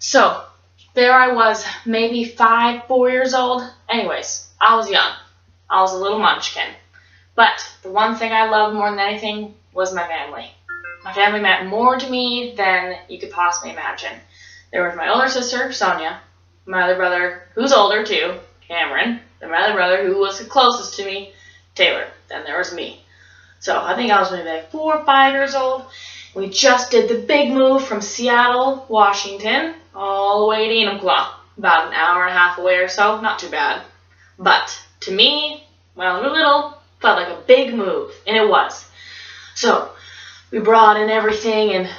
So there I was, maybe 4 years old. Anyways, I was young. I was a little munchkin. But the one thing I loved more than anything was my family. My family meant more to me than you could possibly imagine. There was my older sister, Sonia, my other brother, who's older too, Cameron, then my other brother, who was the closest to me, Taylor. Then there was me. So I think I was maybe like 4 or 5 years old. We just did the big move from Seattle, Washington, all the way to Enumclaw. About an hour and a half away or so. Not too bad. But to me, when I was little, felt like a big move. And it was. So we brought in everything, and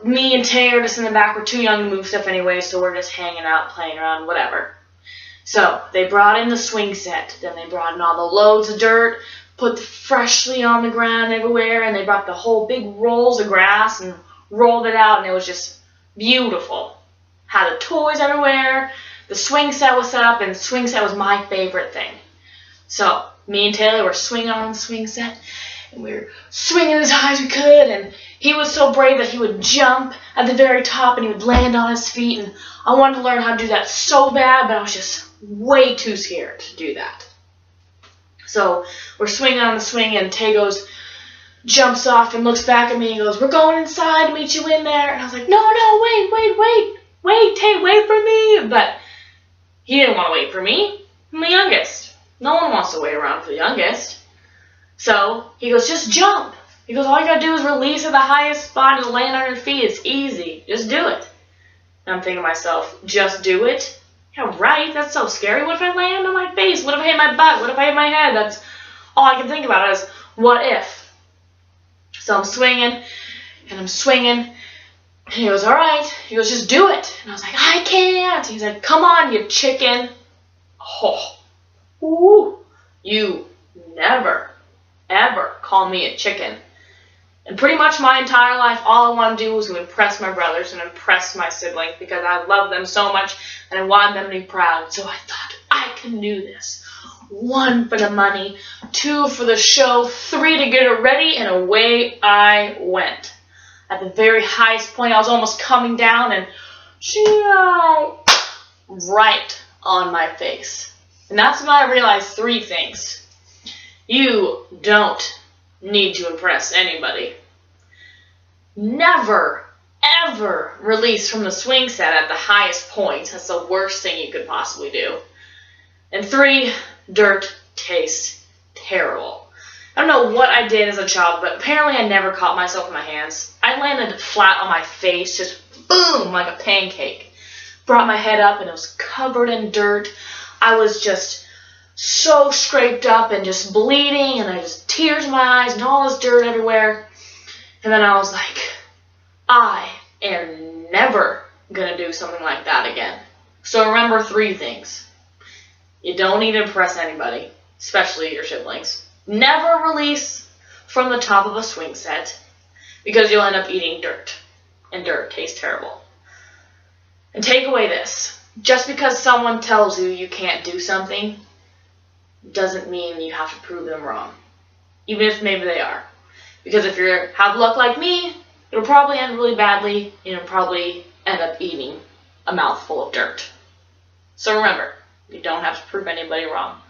me and Taylor just in the back were too young to move stuff anyway, so we're just hanging out, playing around, whatever. So they brought in the swing set. Then they brought in all the loads of dirt, put freshly on the ground everywhere, and they brought the whole big rolls of grass and rolled it out, and it was just beautiful. Had the toys everywhere. The swing set was set up, and the swing set was my favorite thing. So me and Taylor were swinging on the swing set, and we were swinging as high as we could, and he was so brave that he would jump at the very top, and he would land on his feet, and I wanted to learn how to do that so bad, but I was just way too scared to do that. So we're swinging on the swing, and Tay jumps off and looks back at me and goes, "We're going inside to meet you in there." And I was like, "No, wait, Tay, wait for me." But he didn't want to wait for me. I'm the youngest. No one wants to wait around for the youngest. So he goes, "Just jump." He goes, "All you gotta do is release at the highest spot and land on your feet. It's easy. Just do it." And I'm thinking to myself, just do it? Yeah, right. That's so scary. What if I land on my face? What if I hit my butt? What if I hit my head? That's all I can think about is, what if? So I'm swinging, and I'm swinging, and he goes, "All right." He goes, "Just do it." And I was like, "I can't." He's like, "Come on, you chicken." Oh, ooh, you never, ever call me a chicken. And pretty much my entire life, all I wanted to do was to impress my brothers and impress my siblings because I love them so much and I wanted them to be proud. So I thought, I can do this. 1 for the money, 2 for the show, 3 to get it ready, and away I went. At the very highest point, I was almost coming down, and right on my face. And that's when I realized 3 things. You don't need to impress anybody. Never, ever release from the swing set at the highest point. That's the worst thing you could possibly do. And 3, dirt tastes terrible. I don't know what I did as a child, but apparently I never caught myself in my hands. I landed flat on my face, just boom, like a pancake. Brought my head up, and it was covered in dirt. I was just so scraped up and just bleeding, and I just tears in my eyes and all this dirt everywhere. And then I was like, I am never gonna do something like that again. So remember 3 things. You don't need to impress anybody, especially your siblings. Never release from the top of a swing set because you'll end up eating dirt, and dirt tastes terrible. And take away this. Just because someone tells you you can't do something doesn't mean you have to prove them wrong, even if maybe they are. Because if you have luck like me, it'll probably end really badly, and you'll probably end up eating a mouthful of dirt. So remember, you don't have to prove anybody wrong.